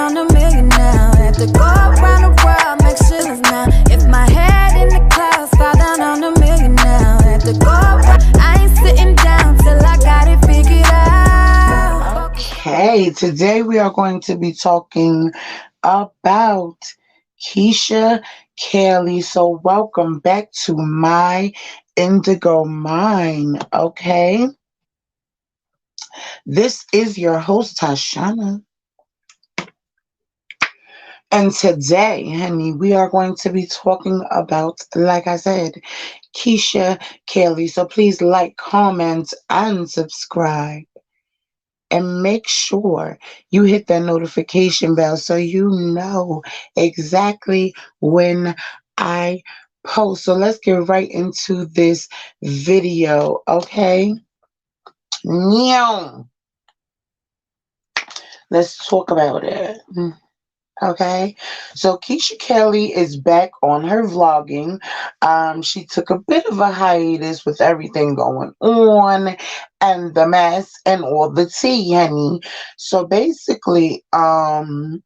on a million now. Have to go around the world, make shillings now. If my head in the clouds, fall down on a million now. Have to go around, I ain't sitting down till I got it figured out. Okay, today we are going to be talking about Keesha Kaylee. So welcome back to my Indigo Mind. Okay, this is your host Tashana. And today, honey, we are going to be talking about, like I said, Keesha Kaylee. So please like, comment, and subscribe. And make sure you hit that notification bell so you know exactly when I post. So let's get right into this video, okay? Now, let's talk about it. Okay, so Keesha Kaylee is back on her vlogging. She took a bit of a hiatus with everything going on and the mess and all the tea, honey. So basically,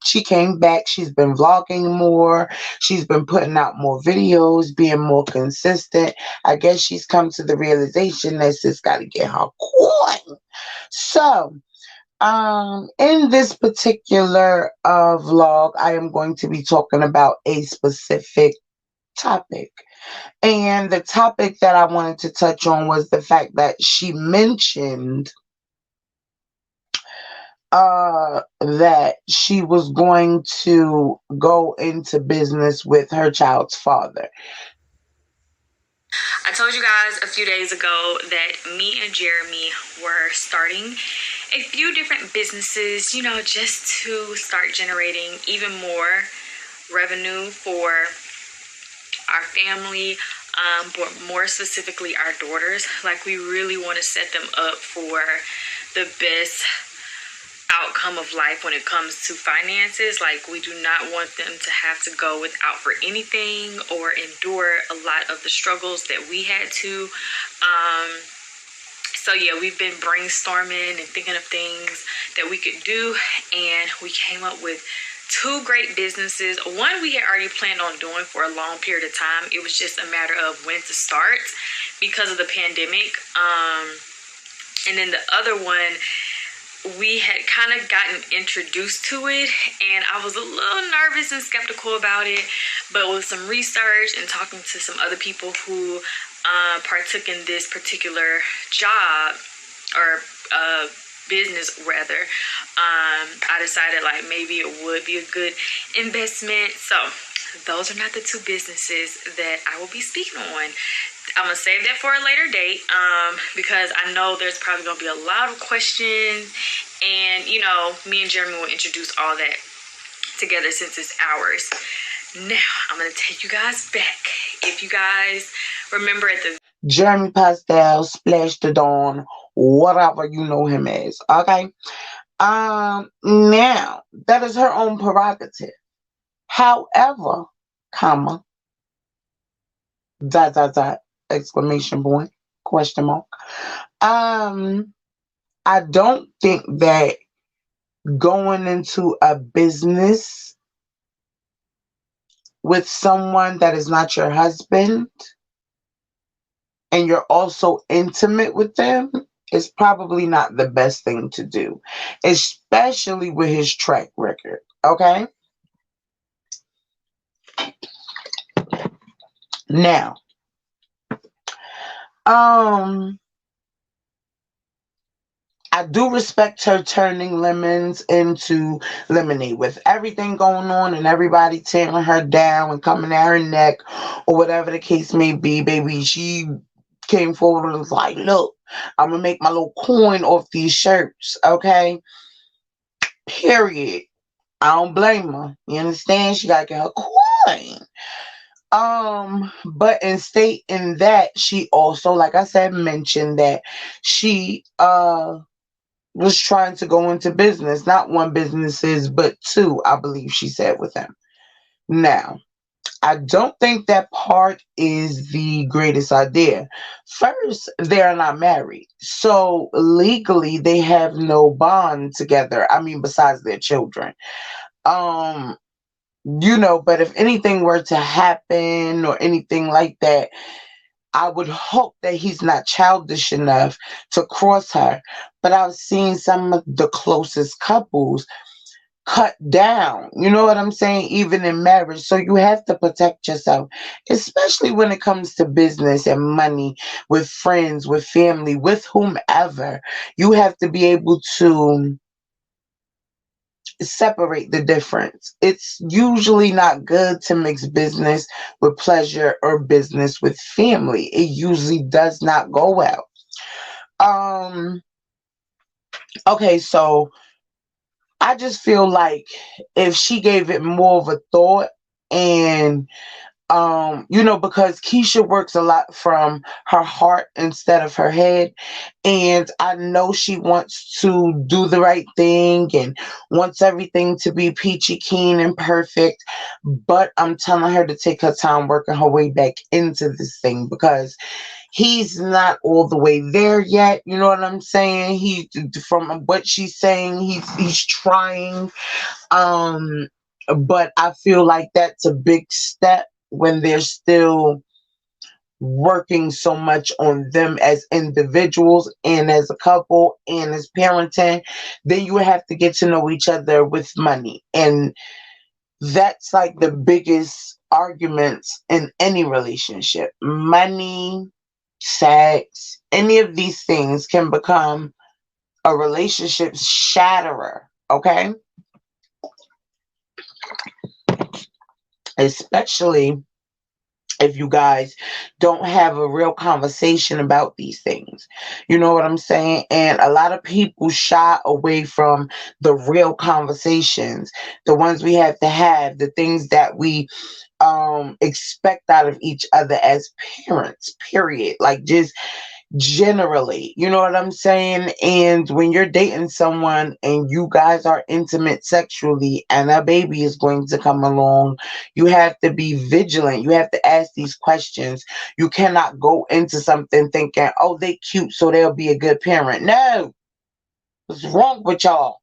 she came back. She's been vlogging more. She's been putting out more videos, being more consistent. I guess she's come to the realization that she's got to get her coin. So, in this particular vlog, I am going to be talking about a specific topic. And the topic that I wanted to touch on was the fact that she mentioned that she was going to go into business with her child's father. I told you guys a few days ago that me and Jeremy were starting a few different businesses, just to start generating even more revenue for our family, but more specifically our daughters. Like, we really want to set them up for the best outcome of life when it comes to finances. Like, we do not want them to have to go without for anything or endure a lot of the struggles that we had to. So yeah, we've been brainstorming and thinking of things that we could do, and we came up with two great businesses. One we had already planned on doing for a long period of time. It was just a matter of when to start because of the pandemic. And then the other one, we had kind of gotten introduced to it, and I was a little nervous and skeptical about it, but with some research and talking to some other people who partook in this particular job or business rather, I decided like maybe it would be a good investment. So those are not the two businesses that I will be speaking on. I'm going to save that for a later date because I know there's probably going to be a lot of questions, and me and Jeremy will introduce all that together since it's ours. Now, I'm going to take you guys back. If you guys remember at the Jeremy Postell, Splash the Dawn, whatever you know him as, okay? Now, that is her own prerogative. However, comma, ... exclamation point, question mark. I don't think that going into a business with someone that is not your husband and you're also intimate with them is probably not the best thing to do, especially with his track record, okay? Now, I do respect her turning lemons into lemonade. With everything going on and everybody tearing her down and coming at her neck or whatever the case may be, baby, she came forward and was like, look, I'm going to make my little coin off these shirts, okay? Period. I don't blame her. You understand? She got to get her coin. But in stating that, she also, like I said, mentioned that she was trying to go into business, not one businesses, but two, I believe she said with him. Now, I don't think that part is the greatest idea. First, they're not married. So legally, they have no bond together. I mean, besides their children. Um, but if anything were to happen or anything like that, I would hope that he's not childish enough to cross her. But I've seen some of the closest couples cut down, you know what I'm saying, even in marriage. So you have to protect yourself, especially when it comes to business and money, with friends, with family, with whomever. You have to be able to separate the difference. It's usually not good to mix business with pleasure or business with family. It usually does not go well. Um okay, so I just feel like if she gave it more of a thought, and because Keisha works a lot from her heart instead of her head, and I know she wants to do the right thing and wants everything to be peachy keen and perfect, but I'm telling her to take her time working her way back into this thing, because he's not all the way there yet. You know what I'm saying? He, from what she's saying, he's trying. Um, but I feel like that's a big step when they're still working so much on them as individuals and as a couple and as parenting. Then you have to get to know each other with money. And that's like the biggest arguments in any relationship. Money, sex, any of these things can become a relationship shatterer, okay? Especially if you guys don't have a real conversation about these things. You know what I'm saying? And a lot of people shy away from the real conversations, the ones we have, the things that we expect out of each other as parents, period. Like, just generally, you know what I'm saying? And when you're dating someone and you guys are intimate sexually and a baby is going to come along, you have to be vigilant. You have to ask these questions. You cannot go into something thinking, oh, they cute, so they'll be a good parent. No, what's wrong with y'all?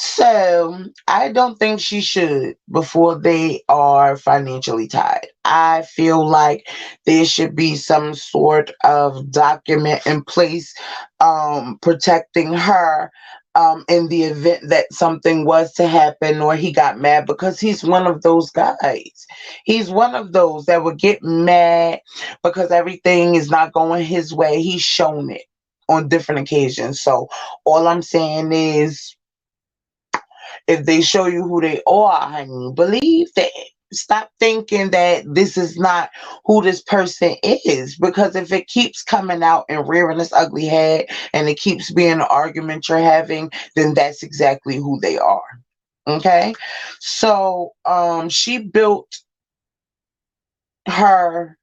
So I don't think she should before they are financially tied. I feel like there should be some sort of document in place, protecting her, in the event that something was to happen or he got mad, because he's one of those guys. He's one of those that would get mad because everything is not going his way. He's shown it on different occasions. So all I'm saying is, if they show you who they are, honey, believe that. Stop thinking that this is not who this person is. Because if it keeps coming out and rearing its ugly head and it keeps being an argument you're having, then that's exactly who they are. Okay? So she built her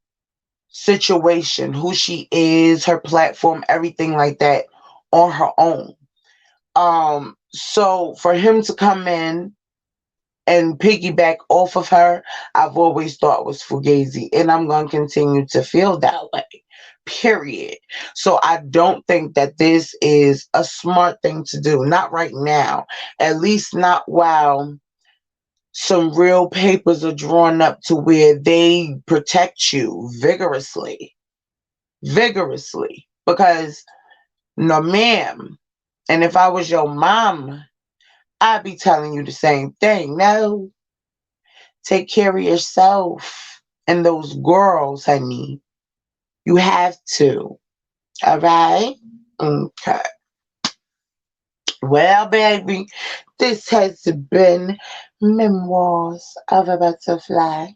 situation, who she is, her platform, everything like that, on her own. So for him to come in and piggyback off of her, I've always thought was fugazi, and I'm going to continue to feel that way, period. So I don't think that this is a smart thing to do, not right now, at least not while some real papers are drawn up to where they protect you vigorously, because no, ma'am. And if I was your mom, I'd be telling you the same thing. No, take care of yourself and those girls, honey. You have to. All right? Okay. Well, baby, this has been Memoirs of a Butterfly.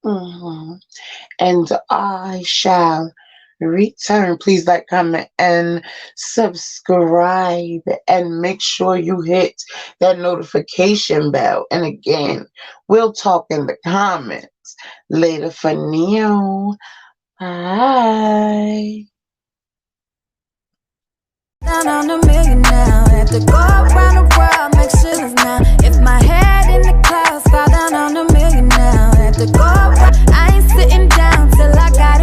And I shall return. Please like, comment, and subscribe, and make sure you hit that notification bell. And again, we'll talk in the comments later. For now, bye. Down on a million now. Had to go around the world, make shillings now. If my head in the clouds, fall down on a million now. Had to go around, I ain't sitting down till I got